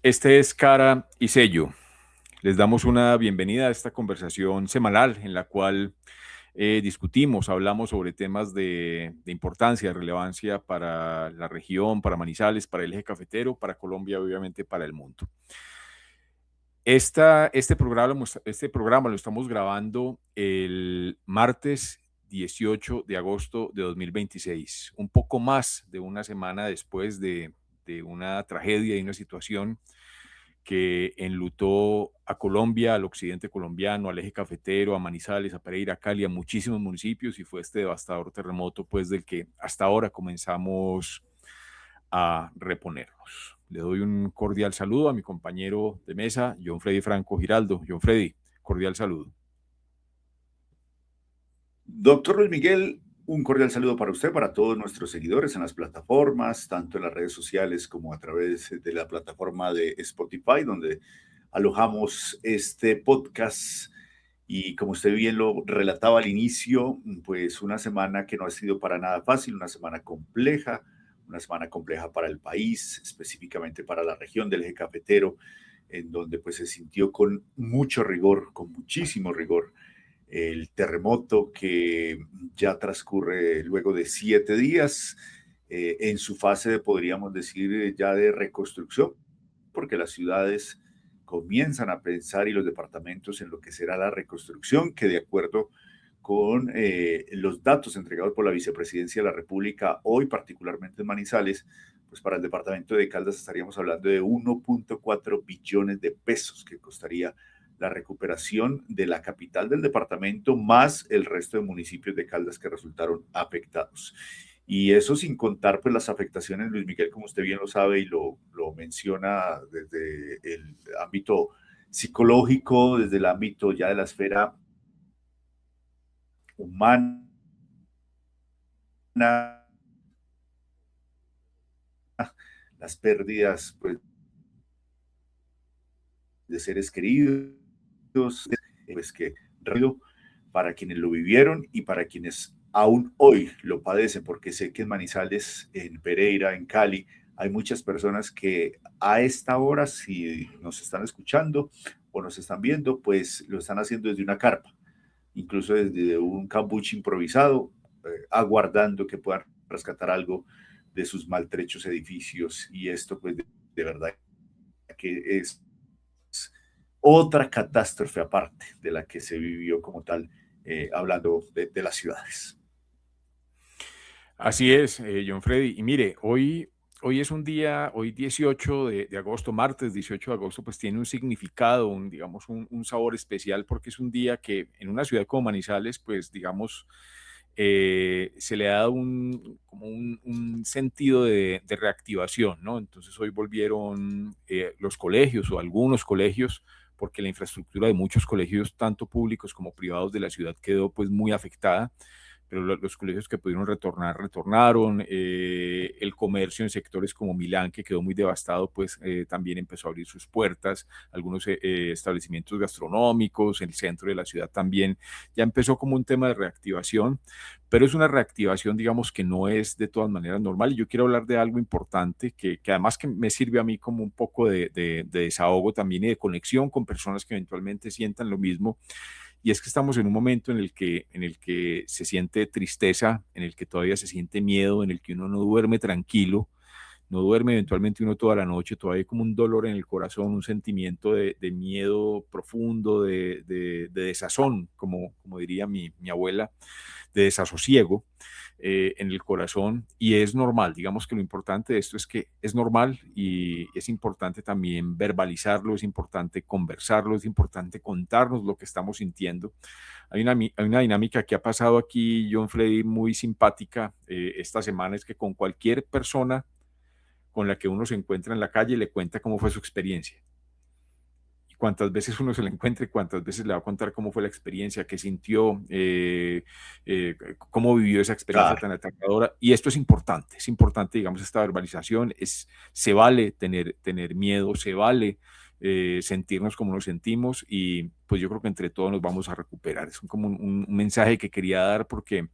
Este es Cara y Sello. Les damos una bienvenida a esta conversación semanal en la cual discutimos, hablamos sobre temas de importancia, de relevancia para la región, para Manizales, para el eje cafetero, para Colombia, obviamente para el mundo. Este programa lo estamos grabando el martes 18 de agosto de 2026, un poco más de una semana después de una tragedia y una situación que enlutó a Colombia, al occidente colombiano, al eje cafetero, a Manizales, a Pereira, a Cali, a muchísimos municipios, y fue este devastador terremoto, pues del que hasta ahora comenzamos a reponernos. Le doy un cordial saludo a mi compañero de mesa, John Freddy Franco Giraldo. John Freddy, cordial saludo. Doctor Luis Miguel, un cordial saludo para usted, para todos nuestros seguidores en las plataformas, tanto en las redes sociales como a través de la plataforma de Spotify, donde alojamos este podcast. Y como usted bien lo relataba al inicio, pues una semana que no ha sido para nada fácil, una semana compleja para el país, específicamente para la región del eje cafetero, en donde pues se sintió con mucho rigor, con muchísimo rigor, el terremoto que ya transcurre luego de 7 días en su fase, podríamos decir, ya de reconstrucción, porque las ciudades comienzan a pensar y los departamentos en lo que será la reconstrucción, que de acuerdo con los datos entregados por la Vicepresidencia de la República, hoy particularmente en Manizales, pues para el departamento de Caldas estaríamos hablando de 1.4 billones de pesos que costaría la recuperación de la capital del departamento, más el resto de municipios de Caldas que resultaron afectados. Y eso sin contar pues las afectaciones, Luis Miguel, como usted bien lo sabe y lo menciona desde el ámbito psicológico, desde el ámbito ya de la esfera humana, las pérdidas pues, de seres queridos, pues que rápido para quienes lo vivieron y para quienes aún hoy lo padecen, porque sé que en Manizales, en Pereira, en Cali, hay muchas personas que a esta hora, si nos están escuchando o nos están viendo, pues lo están haciendo desde una carpa, incluso desde un cambuche improvisado, aguardando que puedan rescatar algo de sus maltrechos edificios. Y esto, pues, de verdad que es otra catástrofe aparte de la que se vivió como tal, hablando de las ciudades. Así es, John Freddy. Y mire, hoy es un día, hoy 18 de agosto, martes 18 de agosto, pues tiene un significado, digamos, un sabor especial, porque es un día que en una ciudad como Manizales, pues digamos, se le ha dado como un sentido de reactivación, ¿no? Entonces hoy volvieron los colegios o algunos colegios, porque la infraestructura de muchos colegios, tanto públicos como privados de la ciudad, quedó pues muy afectada, pero los colegios que pudieron retornar, retornaron. El comercio en sectores como Milán, que quedó muy devastado, pues también empezó a abrir sus puertas. Algunos establecimientos gastronómicos, el centro de la ciudad también, ya empezó como un tema de reactivación, pero es una reactivación, digamos, que no es de todas maneras normal. Y yo quiero hablar de algo importante que además que me sirve a mí como un poco de desahogo también y de conexión con personas que eventualmente sientan lo mismo. Y es que estamos en un momento en el que se siente tristeza, en el que todavía se siente miedo, en el que uno no duerme tranquilo, no duerme eventualmente uno toda la noche, todavía hay como un dolor en el corazón, un sentimiento de miedo profundo, de desazón, como diría mi abuela, de desasosiego en el corazón, y es normal. Digamos que lo importante de esto es que es normal y es importante también verbalizarlo, es importante conversarlo, es importante contarnos lo que estamos sintiendo. Hay una dinámica que ha pasado aquí, John Freddy, muy simpática esta semana, es que con cualquier persona con la que uno se encuentra en la calle le cuenta cómo fue su experiencia. Y cuántas veces uno se le encuentre, cuántas veces le va a contar cómo fue la experiencia, qué sintió, cómo vivió esa experiencia Claro. tan aterradora. Y esto es importante, digamos, esta verbalización. Se vale tener miedo, se vale sentirnos como nos sentimos, y pues yo creo que entre todos nos vamos a recuperar. Es como un mensaje que quería dar porque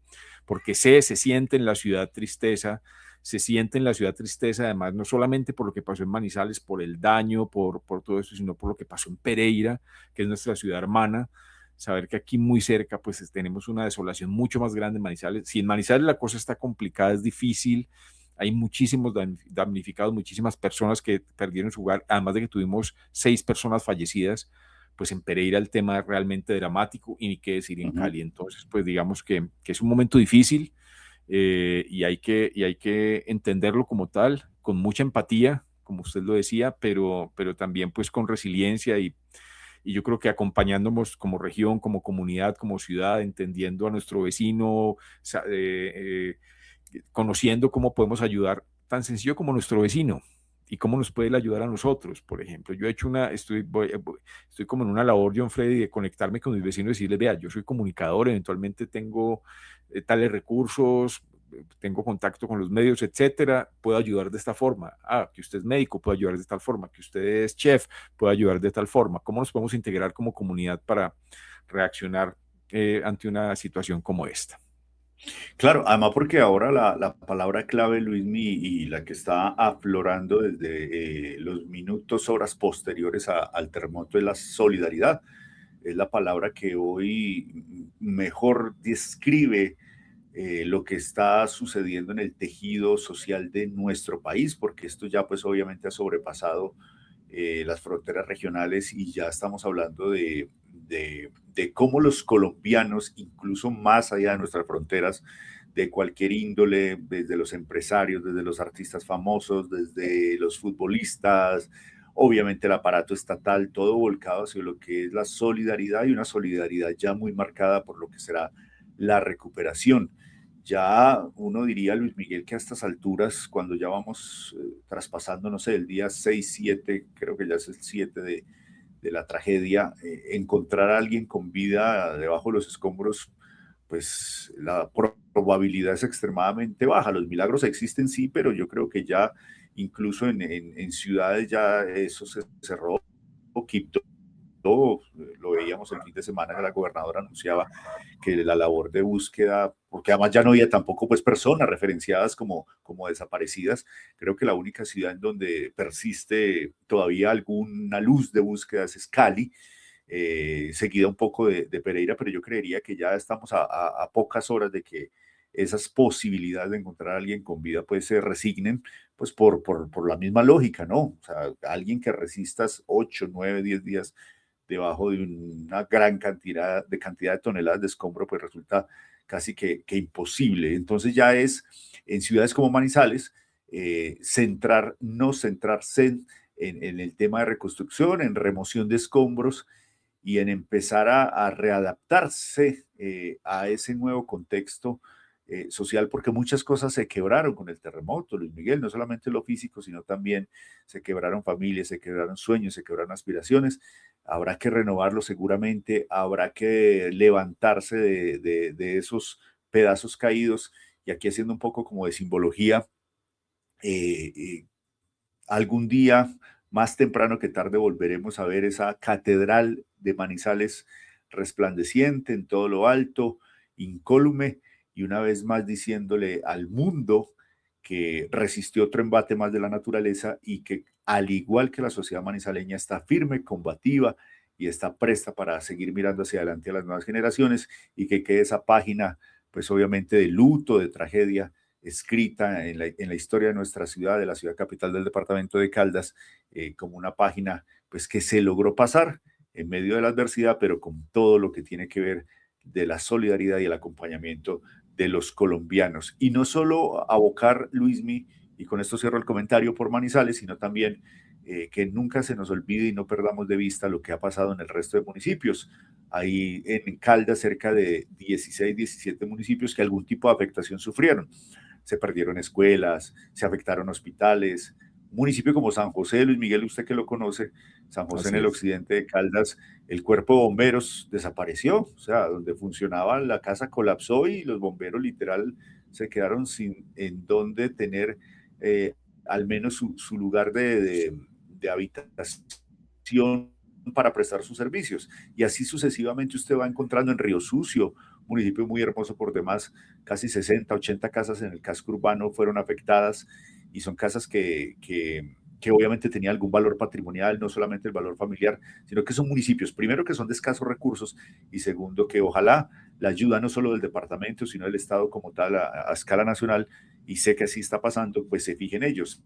se siente en la ciudad tristeza, se siente en la ciudad tristeza, además, no solamente por lo que pasó en Manizales, por el daño, por todo eso, sino por lo que pasó en Pereira, que es nuestra ciudad hermana. Saber que aquí muy cerca, pues tenemos una desolación mucho más grande en Manizales. Si en Manizales la cosa está complicada, es difícil, hay muchísimos damnificados, muchísimas personas que perdieron su hogar, además de que tuvimos 6 personas fallecidas, pues en Pereira el tema es realmente dramático y ni qué decir en Ujú. Cali. Entonces, pues digamos que es un momento difícil, y hay que entenderlo como tal, con mucha empatía, como usted lo decía, pero también pues con resiliencia y yo creo que acompañándonos como región, como comunidad, como ciudad, entendiendo a nuestro vecino, conociendo cómo podemos ayudar, tan sencillo como nuestro vecino y cómo nos puede él ayudar a nosotros. Por ejemplo, yo he hecho estoy como en una labor, John Freddy, de conectarme con mis vecinos y decirles, vea, yo soy comunicador, eventualmente tengo tales recursos, tengo contacto con los medios, etcétera, puedo ayudar de esta forma. Ah, que usted es médico, puedo ayudar de tal forma. Que usted es chef, puedo ayudar de tal forma. ¿Cómo nos podemos integrar como comunidad para reaccionar ante una situación como esta? Claro, además porque ahora la palabra clave, Luismi, y la que está aflorando desde los minutos, horas posteriores al terremoto es la solidaridad. Es la palabra que hoy mejor describe lo que está sucediendo en el tejido social de nuestro país, porque esto ya pues obviamente ha sobrepasado las fronteras regionales y ya estamos hablando de cómo los colombianos, incluso más allá de nuestras fronteras, de cualquier índole, desde los empresarios, desde los artistas famosos, desde los futbolistas, obviamente el aparato estatal, todo volcado hacia lo que es la solidaridad y una solidaridad ya muy marcada por lo que será la recuperación. Ya uno diría, Luis Miguel, que a estas alturas, cuando ya vamos traspasando, no sé, el día 6 7 creo que ya es el 7 de la tragedia, encontrar a alguien con vida debajo de los escombros, pues la probabilidad es extremadamente baja. Los milagros existen, sí, pero yo creo que ya incluso en ciudades ya eso se cerró. Quito, lo veíamos el fin de semana que la gobernadora anunciaba que la labor de búsqueda, porque además ya no había tampoco pues personas referenciadas como desaparecidas, creo que la única ciudad en donde persiste todavía alguna luz de búsquedas es Cali, seguida un poco de Pereira, pero yo creería que ya estamos a pocas horas de que esas posibilidades de encontrar a alguien con vida pues se resignen, pues por la misma lógica, ¿no? O sea, alguien que resistas 8, 9, 10 días debajo de una gran cantidad de toneladas de escombro, pues resulta casi que imposible. Entonces ya es en ciudades como Manizales, no centrarse en el tema de reconstrucción, en remoción de escombros y en empezar a readaptarse a ese nuevo contexto social, porque muchas cosas se quebraron con el terremoto, Luis Miguel, no solamente lo físico, sino también se quebraron familias, se quebraron sueños, se quebraron aspiraciones. Habrá que renovarlo seguramente, habrá que levantarse de esos pedazos caídos y aquí haciendo un poco como de simbología, eh, eh, algún día, más temprano que tarde, volveremos a ver esa catedral de Manizales resplandeciente en todo lo alto, incólume, y una vez más diciéndole al mundo que resistió otro embate más de la naturaleza y que, al igual que la sociedad manizaleña, está firme, combativa y está presta para seguir mirando hacia adelante a las nuevas generaciones y que quede esa página, pues obviamente de luto, de tragedia, escrita en la historia de nuestra ciudad, de la ciudad capital del departamento de Caldas, como una página pues que se logró pasar en medio de la adversidad, pero con todo lo que tiene que ver de la solidaridad y el acompañamiento de los colombianos. Y no solo abocar, Luismi, y con esto cierro el comentario por Manizales, sino también que nunca se nos olvide y no perdamos de vista lo que ha pasado en el resto de municipios. Hay en Caldas cerca de 16, 17 municipios que algún tipo de afectación sufrieron. Se perdieron escuelas, se afectaron hospitales. Un municipio como San José, Luis Miguel, usted que lo conoce, San José en Así el es. occidente de Caldas, el cuerpo de bomberos desapareció, o sea, donde funcionaba la casa colapsó y los bomberos literal se quedaron sin en dónde tener eh, al menos su lugar de habitación para prestar sus servicios. Y así sucesivamente usted va encontrando en Río Sucio municipio muy hermoso por demás, casi 60, 80 casas en el casco urbano fueron afectadas y son casas que obviamente tenían algún valor patrimonial, no solamente el valor familiar, sino que son municipios, primero que son de escasos recursos y segundo que ojalá la ayuda no solo del departamento, sino del Estado como tal a escala nacional, y sé que así está pasando, pues se fijen ellos.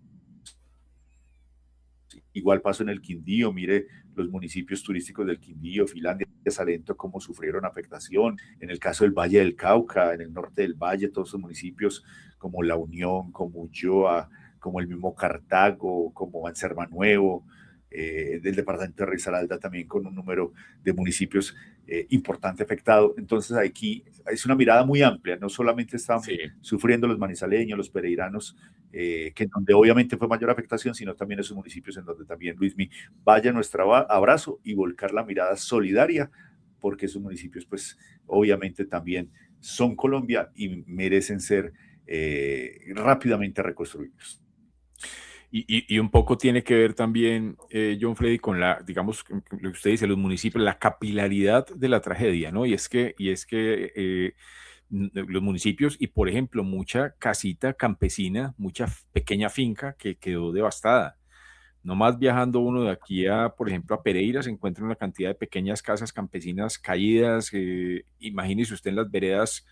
Igual pasó en el Quindío, mire los municipios turísticos del Quindío, Finlandia, Salento, cómo sufrieron afectación. En el caso del Valle del Cauca, en el norte del Valle, todos esos municipios como La Unión, como Ulloa, como el mismo Cartago, como Banserma Nuevo, del departamento de Risaralda también con un número de municipios importante afectado. Entonces aquí es una mirada muy amplia, no solamente están Sí. sufriendo los manizaleños, los pereiranos, que donde obviamente fue mayor afectación, sino también esos municipios en donde también, Luismi, vaya nuestro abrazo y volcar la mirada solidaria, porque esos municipios, pues, obviamente también son Colombia y merecen ser rápidamente reconstruidos. Y un poco tiene que ver también, John Freddy, con la, digamos, lo que usted dice, los municipios, la capilaridad de la tragedia, ¿no? Y es que los municipios y, por ejemplo, mucha casita campesina, mucha pequeña finca que quedó devastada. Nomás viajando uno de aquí a, por ejemplo, a Pereira, se encuentra una cantidad de pequeñas casas campesinas caídas. Imagínese usted en las veredas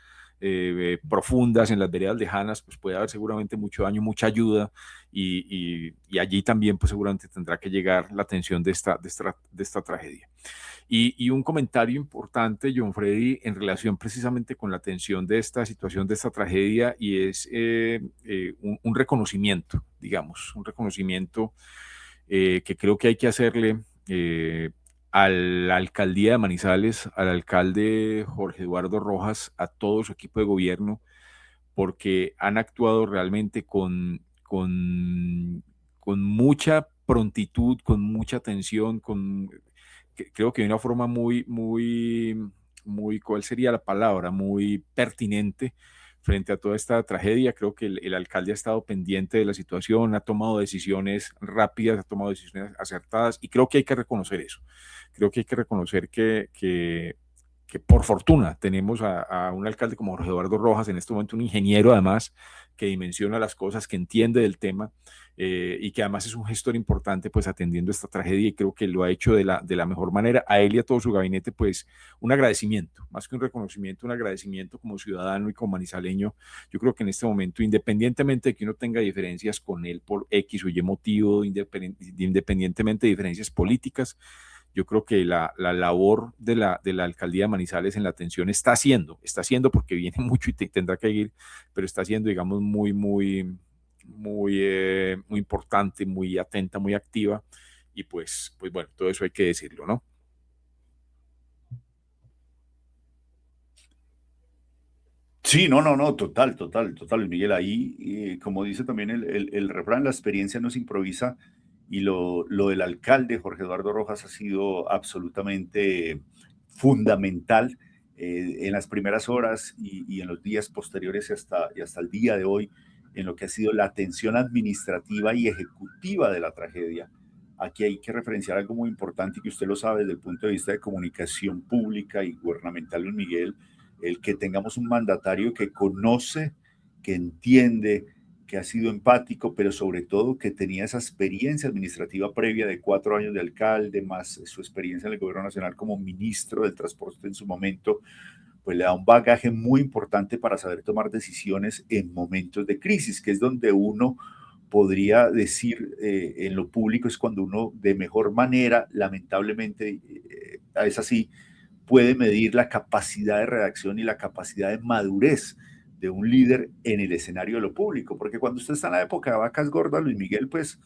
profundas, en las veredas lejanas, pues puede haber seguramente mucho daño, mucha ayuda, y allí también pues seguramente tendrá que llegar la atención de esta tragedia. Y un comentario importante, John Freddy, en relación precisamente con la atención de esta situación, de esta tragedia, y es un reconocimiento, digamos, un reconocimiento que creo que hay que hacerle a la alcaldía de Manizales, al alcalde Jorge Eduardo Rojas, a todo su equipo de gobierno, porque han actuado realmente con mucha prontitud, con mucha atención, creo que de una forma muy, ¿cuál sería la palabra? Muy pertinente frente a toda esta tragedia. Creo que el alcalde ha estado pendiente de la situación, ha tomado decisiones rápidas, ha tomado decisiones acertadas, y creo que hay que reconocer eso. Creo que hay que reconocer que por fortuna tenemos a un alcalde como Jorge Eduardo Rojas, en este momento un ingeniero además, que dimensiona las cosas, que entiende del tema, y que además es un gestor importante pues atendiendo esta tragedia, y creo que lo ha hecho de la mejor manera. A él y a todo su gabinete pues un agradecimiento, más que un reconocimiento, un agradecimiento como ciudadano y como manizaleño. Yo creo que en este momento, independientemente de que uno tenga diferencias con él por X o Y motivo, independientemente de diferencias políticas, yo creo que la labor de la alcaldía de Manizales en la atención está haciendo porque viene mucho y tendrá que ir, pero está siendo, digamos, muy importante, muy atenta, muy activa, y pues bueno, todo eso hay que decirlo, ¿no? Sí, no, no, no, total, total, total, Miguel. Ahí, como dice también el refrán, la experiencia no se improvisa y lo del alcalde Jorge Eduardo Rojas ha sido absolutamente fundamental en las primeras horas y en los días posteriores y hasta el día de hoy en lo que ha sido la atención administrativa y ejecutiva de la tragedia. Aquí hay que referenciar algo muy importante y que usted lo sabe desde el punto de vista de comunicación pública y gubernamental, Luis Miguel, el que tengamos un mandatario que conoce, que entiende, que ha sido empático, pero sobre todo que tenía esa experiencia administrativa previa de 4 años de alcalde, más su experiencia en el gobierno nacional como ministro del transporte en su momento, pues le da un bagaje muy importante para saber tomar decisiones en momentos de crisis, que es donde uno podría decir en lo público, es cuando uno de mejor manera, lamentablemente es así, puede medir la capacidad de redacción y la capacidad de madurez de un líder en el escenario de lo público, porque cuando usted está en la época de vacas gordas, Luis Miguel, pues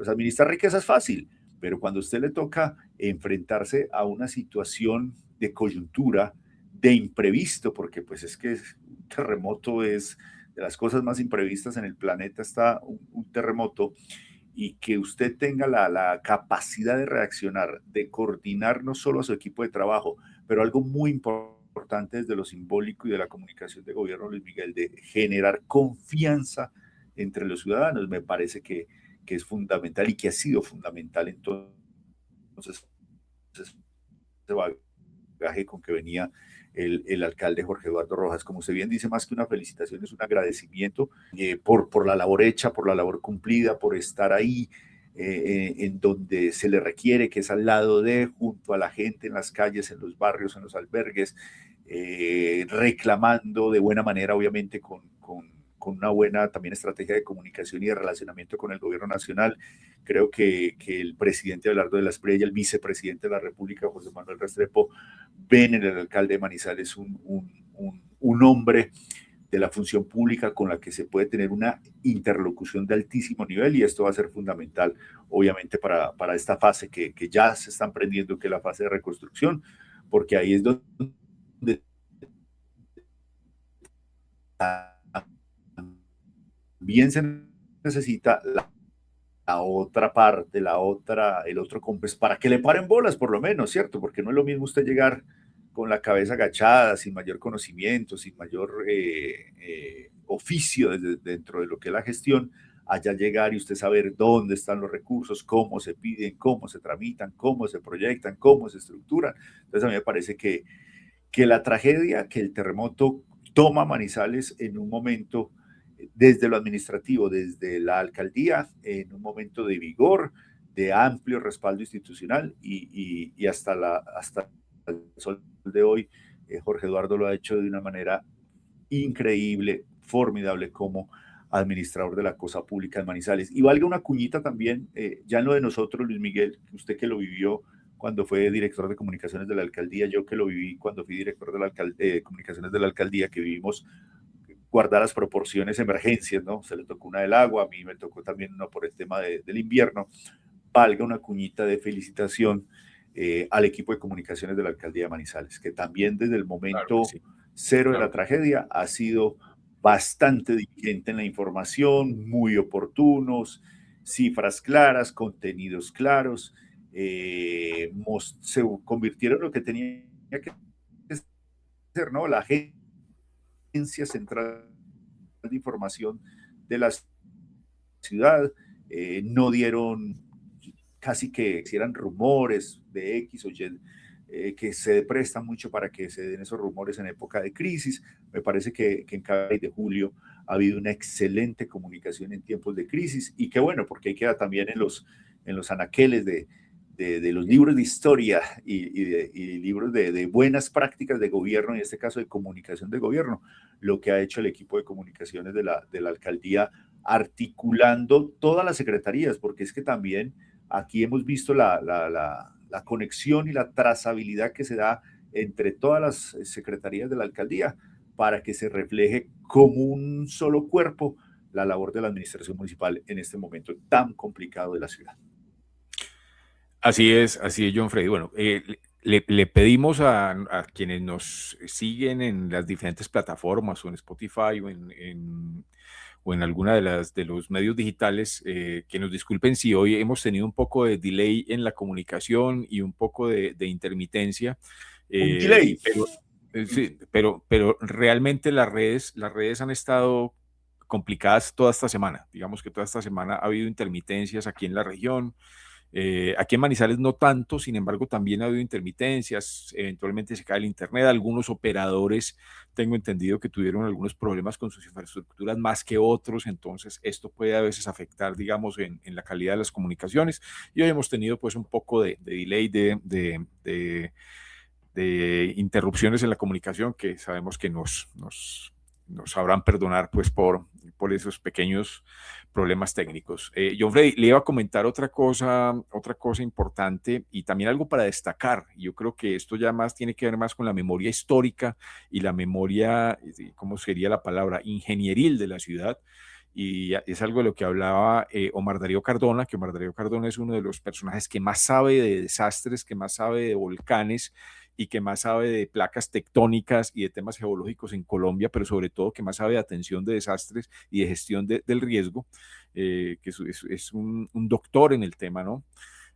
administrar riqueza es fácil, pero cuando a usted le toca enfrentarse a una situación de coyuntura, de imprevisto, porque pues es que un terremoto es de las cosas más imprevistas en el planeta, está un terremoto, y que usted tenga la capacidad de reaccionar, de coordinar no solo a su equipo de trabajo, pero algo muy importante desde lo simbólico y de la comunicación de gobierno, Luis Miguel, de generar confianza entre los ciudadanos, me parece que es fundamental y que ha sido fundamental entonces ese bagaje con que venía el alcalde Jorge Eduardo Rojas. Como usted bien dice, más que una felicitación, es un agradecimiento por la labor hecha, por la labor cumplida, por estar ahí en donde se le requiere, que es al lado de, junto a la gente, en las calles, en los barrios, en los albergues, reclamando de buena manera, obviamente, con una buena también estrategia de comunicación y de relacionamiento con el gobierno nacional. Creo que el presidente Abelardo de la Espriella y el vicepresidente de la República, José Manuel Restrepo, ven en el alcalde de Manizales un hombre de la función pública con la que se puede tener una interlocución de altísimo nivel, y esto va a ser fundamental, obviamente, para esta fase que ya se están prendiendo, que es la fase de reconstrucción, porque ahí es donde también se necesita la otra parte, el otro compás, para que le paren bolas por lo menos, ¿cierto? Porque no es lo mismo usted llegar con la cabeza agachada, sin mayor conocimiento, sin mayor oficio dentro de lo que es la gestión, allá llegar y usted saber dónde están los recursos, cómo se piden, cómo se tramitan, cómo se proyectan, cómo se estructuran. Entonces a mí me parece que la tragedia, que el terremoto toma Manizales en un momento desde lo administrativo, desde la alcaldía, en un momento de vigor, de amplio respaldo institucional y hasta el sol de hoy, Jorge Eduardo lo ha hecho de una manera increíble, formidable como administrador de la cosa pública en Manizales. Y valga una cuñita también, ya en lo de nosotros, Luis Miguel, usted que lo vivió cuando fue director de comunicaciones de la alcaldía, yo que lo viví cuando fui director de comunicaciones de la alcaldía, que vivimos guardar las proporciones, emergencias, ¿no? Se le tocó una del agua, a mí me tocó también una por el tema del invierno. Valga una cuñita de felicitación al equipo de comunicaciones de la alcaldía de Manizales, que también desde el Claro que momento sí, cero de claro la que sí. tragedia ha sido bastante diligente en la información, muy oportunos, cifras claras, contenidos claros, se convirtieron en lo que tenía que ser, ¿no? La agencia central de información de la ciudad, no dieron casi que hicieran rumores de X o Y, que se prestan mucho para que se den esos rumores en época de crisis. Me parece que en cada mes de julio ha habido una excelente comunicación en tiempos de crisis, y qué bueno, porque ahí queda también en los anaqueles de los libros de historia y libros de buenas prácticas de gobierno, en este caso de comunicación de gobierno, lo que ha hecho el equipo de comunicaciones de la alcaldía, articulando todas las secretarías, porque es que también aquí hemos visto la conexión y la trazabilidad que se da entre todas las secretarías de la alcaldía para que se refleje como un solo cuerpo la labor de la administración municipal en este momento tan complicado de la ciudad. Así es, John Freddy. Bueno, le pedimos a quienes nos siguen en las diferentes plataformas o en Spotify o en alguna de los medios digitales, que nos disculpen si hoy hemos tenido un poco de delay en la comunicación y un poco de intermitencia, Un delay. pero, sí, pero realmente las redes han estado complicadas toda esta semana. Digamos que toda esta semana ha habido intermitencias aquí en la región. Aquí en Manizales no tanto, sin embargo, también ha habido intermitencias, eventualmente se cae el internet, algunos operadores, tengo entendido que tuvieron algunos problemas con sus infraestructuras más que otros, entonces esto puede a veces afectar, digamos, en la calidad de las comunicaciones, y hoy hemos tenido pues un poco de delay, de interrupciones en la comunicación que sabemos que nos sabrán perdonar pues por esos pequeños problemas técnicos. John Freddy, le iba a comentar otra cosa importante y también algo para destacar. Yo creo que esto ya más tiene que ver más con la memoria histórica y la memoria, ¿cómo sería la palabra? Ingenieril de la ciudad. Y es algo de lo que hablaba Omar Darío Cardona, que Omar Darío Cardona es uno de los personajes que más sabe de desastres, que más sabe de volcanes y que más sabe de placas tectónicas y de temas geológicos en Colombia, pero sobre todo que más sabe de atención de desastres y de gestión del riesgo, que es un doctor en el tema, ¿no?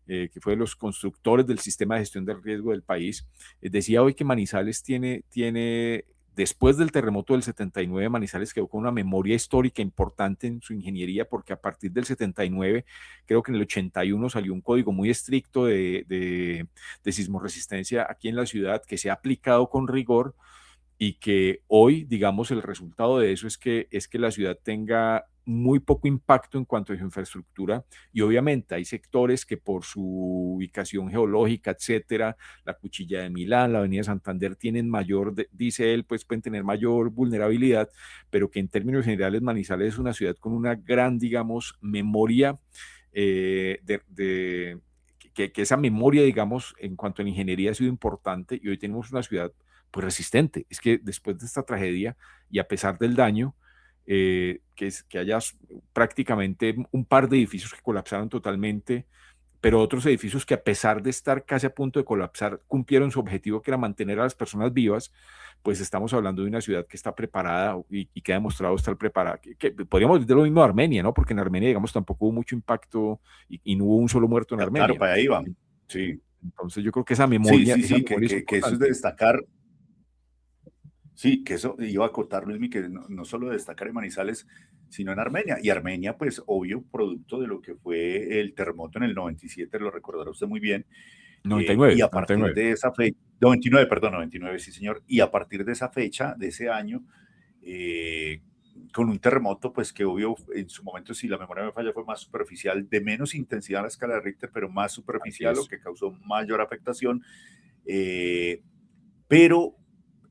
Que fue de los constructores del sistema de gestión del riesgo del país. Decía hoy que Manizales tiene después del terremoto del 79, Manizales quedó con una memoria histórica importante en su ingeniería, porque a partir del 79, creo que en el 81 salió un código muy estricto de sismoresistencia aquí en la ciudad que se ha aplicado con rigor y que hoy, digamos, el resultado de eso es que la ciudad tenga muy poco impacto en cuanto a su infraestructura y obviamente hay sectores que por su ubicación geológica, etcétera, la Cuchilla de Milán, la Avenida Santander tienen mayor, dice él, pues pueden tener mayor vulnerabilidad, pero que en términos generales Manizales es una ciudad con una gran, digamos, memoria que esa memoria, digamos, en cuanto a la ingeniería ha sido importante y hoy tenemos una ciudad pues resistente. Es que después de esta tragedia y a pesar del daño, que haya prácticamente un par de edificios que colapsaron totalmente, pero otros edificios que a pesar de estar casi a punto de colapsar, cumplieron su objetivo que era mantener a las personas vivas, pues estamos hablando de una ciudad que está preparada y que ha demostrado estar preparada. Que podríamos decir lo mismo de Armenia, ¿no? Porque en Armenia, digamos, tampoco hubo mucho impacto y no hubo un solo muerto en Claro, Armenia. para ahí van. Sí, Entonces yo creo que sí, esa sí, sí, memoria es que eso es de importante. destacar. Sí, que eso iba a acotar, Luismi, que no solo destacar en Manizales, sino en Armenia. Y Armenia, pues, obvio, producto de lo que fue el terremoto en el 97, lo recordará usted muy bien. Y 99, a partir 99. de esa fecha, 99, perdón, 99, sí, señor. Y a partir de esa fecha, de ese año, eh, con un terremoto, pues que obvio, en su momento, si la memoria me falla, fue más superficial, de menos intensidad en la escala de Richter, pero más Así superficial, lo es. que causó mayor afectación. Eh, pero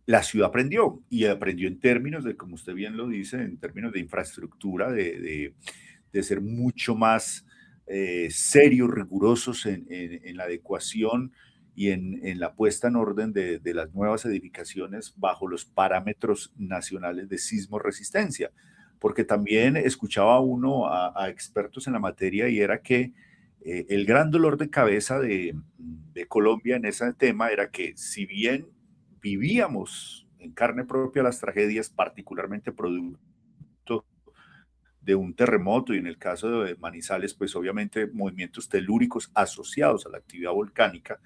la ciudad aprendió y aprendió en términos de, como usted bien lo dice, en términos de infraestructura, de ser mucho más serios, rigurosos en la adecuación y en la puesta en orden de las nuevas edificaciones bajo los parámetros nacionales de sismo resistencia. Porque también escuchaba uno a expertos en la materia y era que el gran dolor de cabeza de Colombia en ese tema era que si bien vivíamos en carne propia las tragedias, particularmente producto de un terremoto y en el caso de Manizales, pues obviamente movimientos telúricos asociados a la actividad volcánica,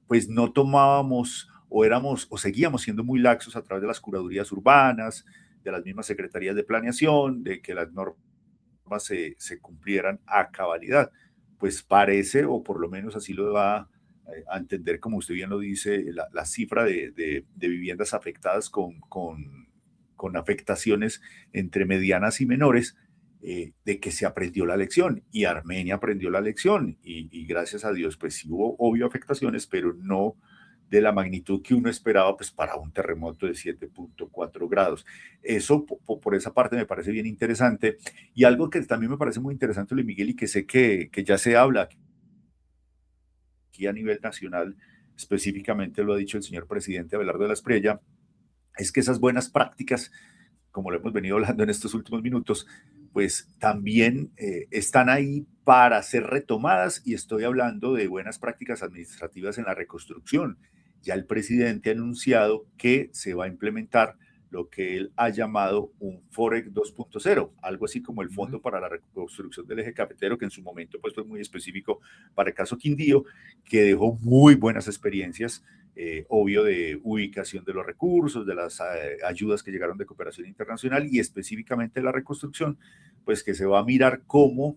pues no tomábamos o éramos o seguíamos siendo muy laxos a través de las curadurías urbanas, de las mismas secretarías de planeación, de que las normas se cumplieran a cabalidad. Pues parece, o por lo menos así lo va a entender, como usted bien lo dice, la cifra de viviendas afectadas con afectaciones entre medianas y menores, de que se aprendió la lección y Armenia aprendió la lección y gracias a Dios pues sí hubo obvio afectaciones, pero no de la magnitud que uno esperaba pues para un terremoto de 7.4 grados. Eso por esa parte me parece bien interesante y algo que también me parece muy interesante, Luis Miguel, y que sé que ya se habla aquí a nivel nacional, específicamente lo ha dicho el señor presidente Abelardo de la Espriella, es que esas buenas prácticas, como lo hemos venido hablando en estos últimos minutos, pues también están ahí para ser retomadas y estoy hablando de buenas prácticas administrativas en la reconstrucción. Ya el presidente ha anunciado que se va a implementar lo que él ha llamado un FOREC 2.0, algo así como el Fondo para la Reconstrucción del Eje Cafetero, que en su momento pues, fue muy específico para el caso Quindío, que dejó muy buenas experiencias, obvio, de ubicación de los recursos, de las ayudas que llegaron de cooperación internacional y específicamente la reconstrucción, pues que se va a mirar cómo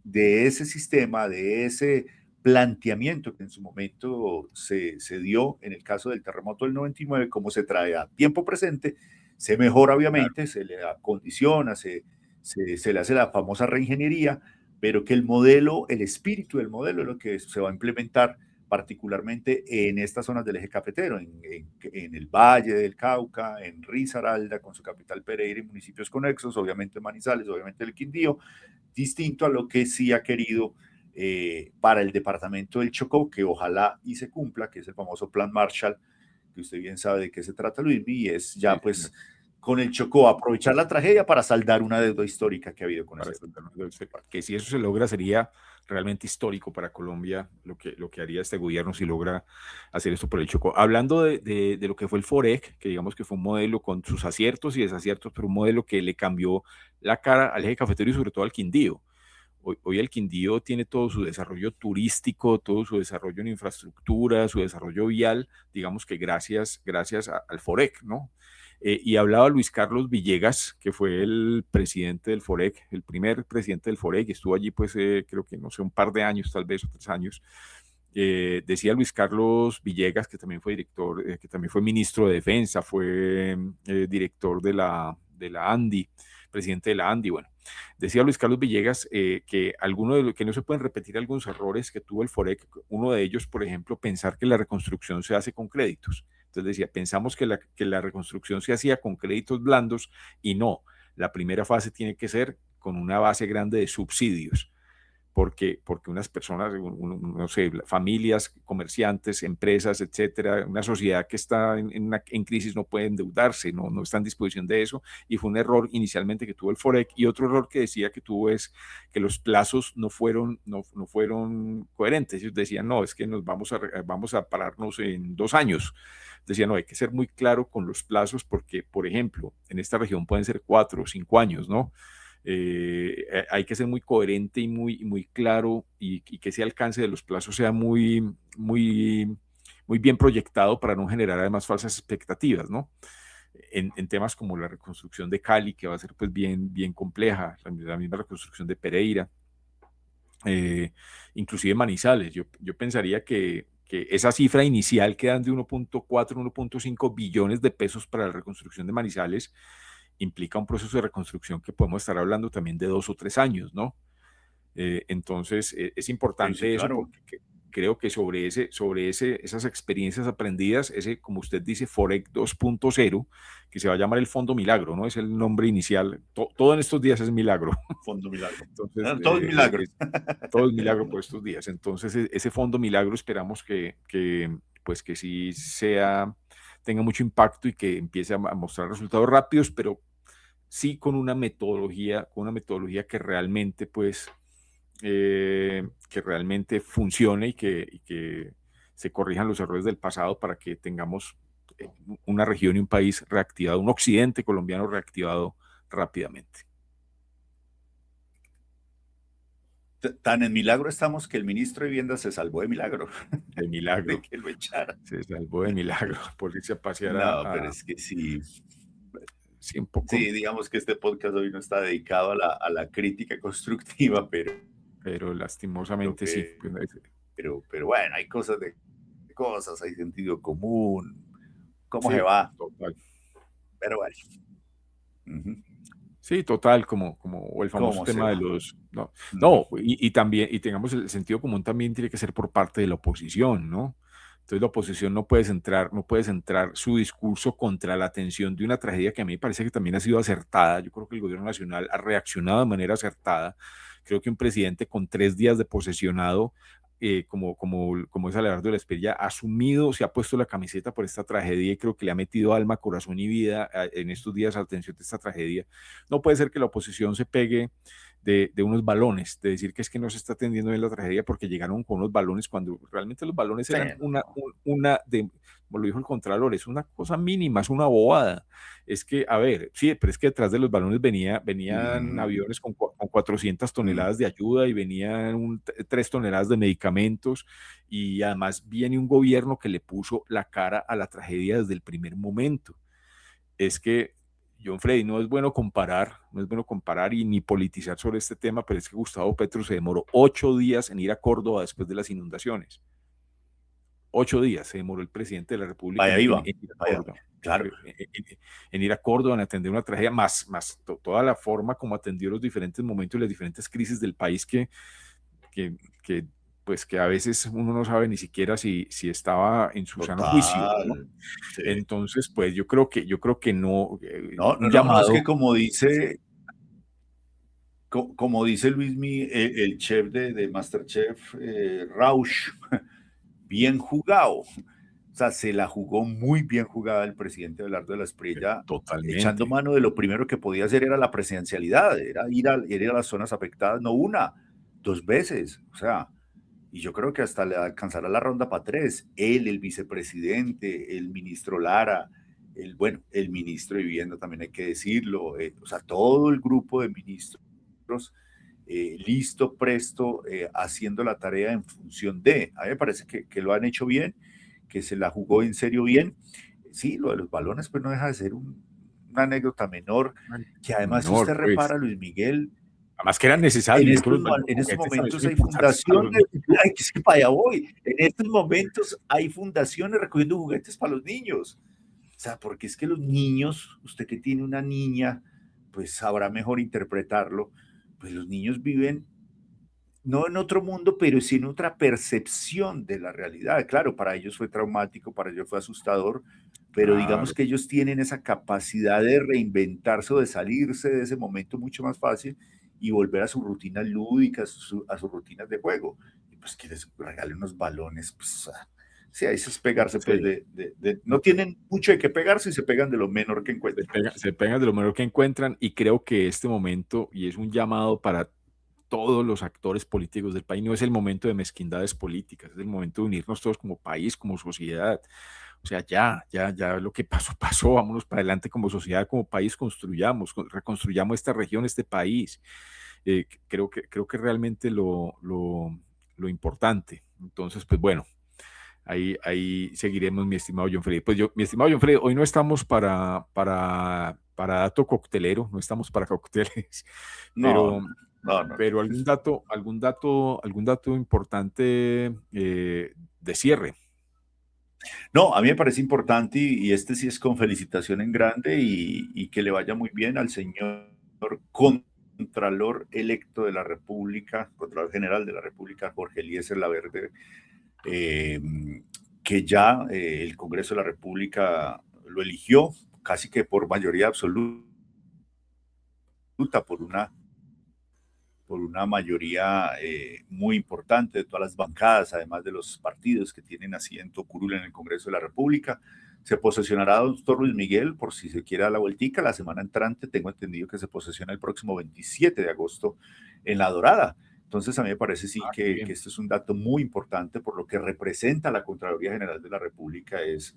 de ese sistema, de ese planteamiento que en su momento se dio en el caso del terremoto del 99, cómo se trae a tiempo presente, se mejora Claro. obviamente, se le acondiciona, se le hace la famosa reingeniería, pero que el modelo, el espíritu del modelo es lo que se va a implementar particularmente en estas zonas del eje cafetero, en el Valle del Cauca, en Risaralda, con su capital Pereira y municipios conexos, obviamente Manizales, obviamente el Quindío, distinto a lo que sí ha querido para el departamento del Chocó, que ojalá y se cumpla, que es el famoso Plan Marshall, que usted bien sabe de qué se trata, Luis, y es ya Sí, pues señor. con el Chocó aprovechar la tragedia para saldar una deuda histórica que ha habido con Para ese extendernos departamento. que si eso se logra sería realmente histórico para Colombia lo que haría este gobierno si logra hacer esto por el Chocó. Hablando de lo que fue el FOREC, que digamos que fue un modelo con sus aciertos y desaciertos, pero un modelo que le cambió la cara al eje cafetero y sobre todo al Quindío. Hoy el Quindío tiene todo su desarrollo turístico, todo su desarrollo en infraestructura, su desarrollo vial, digamos que gracias al FOREC, ¿no? Y hablaba Luis Carlos Villegas, que fue el presidente del FOREC, el primer presidente del FOREC, y estuvo allí, pues, creo que, no sé, un par de años, tal vez, o 3 años. Decía Luis Carlos Villegas, que también fue director, que también fue ministro de Defensa, fue director de la ANDI, presidente de la ANDI, bueno. Decía Luis Carlos Villegas que no se pueden repetir algunos errores que tuvo el FOREC. Uno de ellos, por ejemplo, pensar que la reconstrucción se hace con créditos. Entonces decía, pensamos que la reconstrucción se hacía con créditos blandos y no. La primera fase tiene que ser con una base grande de subsidios. Porque unas personas, no sé, familias, comerciantes, empresas, etcétera, una sociedad que está en crisis no puede endeudarse, no está en disposición de eso, y fue un error inicialmente que tuvo el FOREC, y otro error que decía que tuvo es que los plazos no fueron coherentes. Ellos decían, no, es que vamos a pararnos en 2 años. Decían, no, hay que ser muy claro con los plazos porque, por ejemplo, en esta región pueden ser 4 o 5 años, ¿no? Hay que ser muy coherente y muy claro y que ese alcance de los plazos sea muy bien proyectado para no generar además falsas expectativas, ¿no? En temas como la reconstrucción de Cali, que va a ser pues bien compleja, la misma reconstrucción de Pereira, inclusive Manizales. Yo pensaría que esa cifra inicial que dan de 1.4, 1.5 billones de pesos para la reconstrucción de Manizales implica un proceso de reconstrucción que podemos estar hablando también de 2 o 3 años, ¿no? Entonces, es Sí, sí, importante eso claro. porque creo que esas experiencias aprendidas, como usted dice, FOREC 2.0, que se va a llamar el Fondo Milagro, ¿no? Es el nombre inicial. Todo en estos días es milagro. Fondo milagro. Entonces, Todo es milagro. todo es milagro por estos días. Entonces, ese Fondo Milagro esperamos pues que sí tenga mucho impacto y que empiece a mostrar resultados rápidos, pero sí con una metodología que realmente funcione y que se corrijan los errores del pasado para que tengamos una región y un país reactivado, un occidente colombiano reactivado rápidamente. Tan en milagro estamos que el ministro de Vivienda se salvó de milagro, De de milagro, que lo echaran. se salvó de milagro por irse a pasear No, pero es que sí, sí, un poco, sí, digamos que este podcast hoy no está dedicado a la crítica constructiva, pero lastimosamente sí. que, pero bueno, hay cosas de cosas, hay sentido común, cómo se Sí, va, total. pero bueno, ujú, Sí, total, como el famoso cómo se tema de va. los... No, Ujú. no, y también, y tengamos el sentido común también tiene que ser por parte de la oposición, ¿no? Entonces la oposición no puede centrar su discurso contra la atención de una tragedia que a mí me parece que también ha sido acertada. Yo creo que el gobierno nacional ha reaccionado de manera acertada. Creo que un presidente con 3 días de posesionado, como es Abelardo de la Espriella, ha asumido, se ha puesto la camiseta por esta tragedia y creo que le ha metido alma, corazón y vida en estos días a la atención de esta tragedia. No puede ser que la oposición se pegue de unos balones, de decir que es que no se está atendiendo bien la tragedia porque llegaron con unos balones cuando realmente los balones Sí, eran no, no. como lo dijo el Contralor, es una cosa mínima, es una bobada. Es que, a ver, sí, pero es que detrás de los balones venían Ujú, aviones con 400 ujú. toneladas de ayuda y venían 3 toneladas de medicamentos y además viene un gobierno que le puso la cara a la tragedia desde el primer momento. Es que, John Freddy, no es bueno comparar y ni politizar sobre este tema, pero es que Gustavo Petro se demoró 8 días en ir a Córdoba después de las inundaciones. 8 días se demoró el presidente de la República Vaya en, en- iba, en ir a vaya, Córdoba. claro. En ir a Córdoba, en atender una tragedia, más toda la forma como atendió los diferentes momentos y las diferentes crisis del país que, que, pues que a veces uno no sabe ni siquiera si estaba en su sano juicio, ¿no? Total. Sí. Entonces, pues yo creo que no, No, no, un no, no, es que llamado. como dice, como dice Luismi, el chef de MasterChef, Rausch, bien jugado. O sea, se la jugó muy bien jugada el presidente Abelardo de la Espriella, echando Totalmente. mano de lo primero que podía hacer era la presencialidad, era ir a las zonas afectadas, no una, 2 veces. O sea, y yo creo que hasta le alcanzará la ronda para 3. Él, el vicepresidente, el ministro Lara, bueno, el ministro de Vivienda también hay que decirlo, o sea, todo el grupo de ministros listo, presto, haciendo la tarea en función de. A mí me parece que lo han hecho bien, que se la jugó en serio bien. Sí, lo de los balones pues no deja de ser una anécdota menor, que además si Menor, usted pues. repara, Luis Miguel, Además que eran en necesarios. Yo creo estos, que los en estos juguetes también momentos son hay importantes para los fundaciones, niños. ay, que es que para allá voy, en estos momentos hay fundaciones recogiendo juguetes para los niños. O sea, porque es que los niños, usted que tiene una niña, pues sabrá mejor interpretarlo, pues los niños viven no en otro mundo, pero sí en otra percepción de la realidad. Claro, para ellos fue traumático, para ellos fue asustador, pero digamos Claro. que ellos tienen esa capacidad de reinventarse o de salirse de ese momento mucho más fácil y volver a sus rutinas lúdicas, a sus rutinas de juego. Y pues que les regalen unos balones, pues sí, ahí es pegarse, pues Sí. no tienen mucho de qué pegarse y se pegan de lo menor que encuentran. Se pegan de lo mejor que encuentran y creo que este momento, y es un llamado para todos los actores políticos del país, no es el momento de mezquindades políticas, es el momento de unirnos todos como país, como sociedad. O sea, ya lo que pasó, pasó, vámonos para adelante como sociedad, como país, construyamos, reconstruyamos esta región, este país. Creo que realmente lo importante. Entonces, pues bueno, ahí seguiremos, mi estimado John Freddy. Pues yo, mi estimado John Freddy, hoy no estamos para dato coctelero, no estamos para cócteles, No, pero, no, no. pero algún dato importante de cierre. No, a mí me parece importante y este sí es con felicitación en grande y que le vaya muy bien al señor Contralor electo de la República, Contralor General de la República, Jorge Eliezer Laverde, eh, que ya el Congreso de la República lo eligió casi que por mayoría absoluta, por una mayoría muy importante de todas las bancadas, además de los partidos que tienen asiento curul en el Congreso de la República. Se posesionará doctor Luis Miguel, por si se quiere dar la vueltica, la semana entrante, tengo entendido que se posesiona el próximo 27 de agosto en La Dorada. Entonces a mí me parece sí Ah, qué que bien. este es un dato muy importante por lo que representa la Contraloría General de la República, es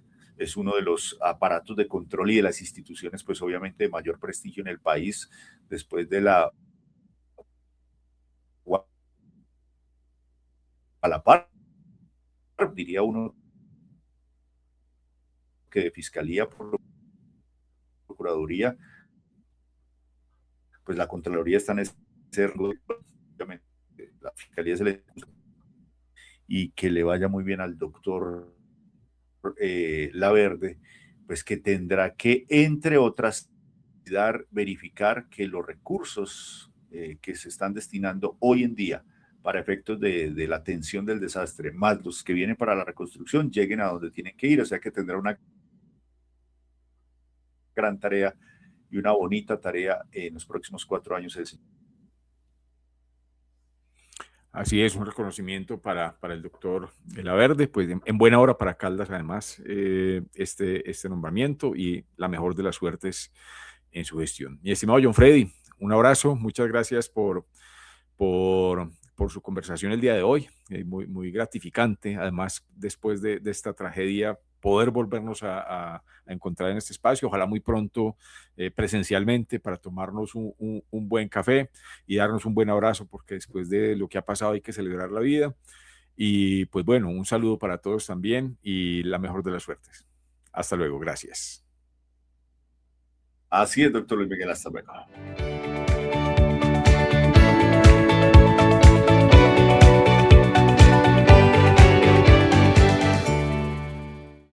uno de los aparatos de control y de las instituciones, pues obviamente de mayor prestigio en el país, después de la a la par, diría uno que de fiscalía por procuraduría, pues la Contraloría está en ese obviamente, la fiscalía se le y que le vaya muy bien al doctor Laverde, pues que tendrá que, entre otras, verificar que los recursos que se están destinando hoy en día para efectos de la atención del desastre, más los que vienen para la reconstrucción, lleguen a donde tienen que ir, o sea que tendrá una gran tarea y una bonita tarea en los próximos 4 años. Así es, un reconocimiento para el doctor de la Verde, pues en buena hora para Caldas, además, este nombramiento y la mejor de las suertes en su gestión. Mi estimado John Freddy, un abrazo, muchas gracias por su conversación el día de hoy, muy gratificante, además, después de esta tragedia, poder volvernos a encontrar en este espacio, ojalá muy pronto presencialmente para tomarnos un buen café y darnos un buen abrazo, porque después de lo que ha pasado hay que celebrar la vida. Y pues bueno, un saludo para todos también y la mejor de las suertes. Hasta luego, gracias. Así es, doctor Luis Miguel, hasta luego.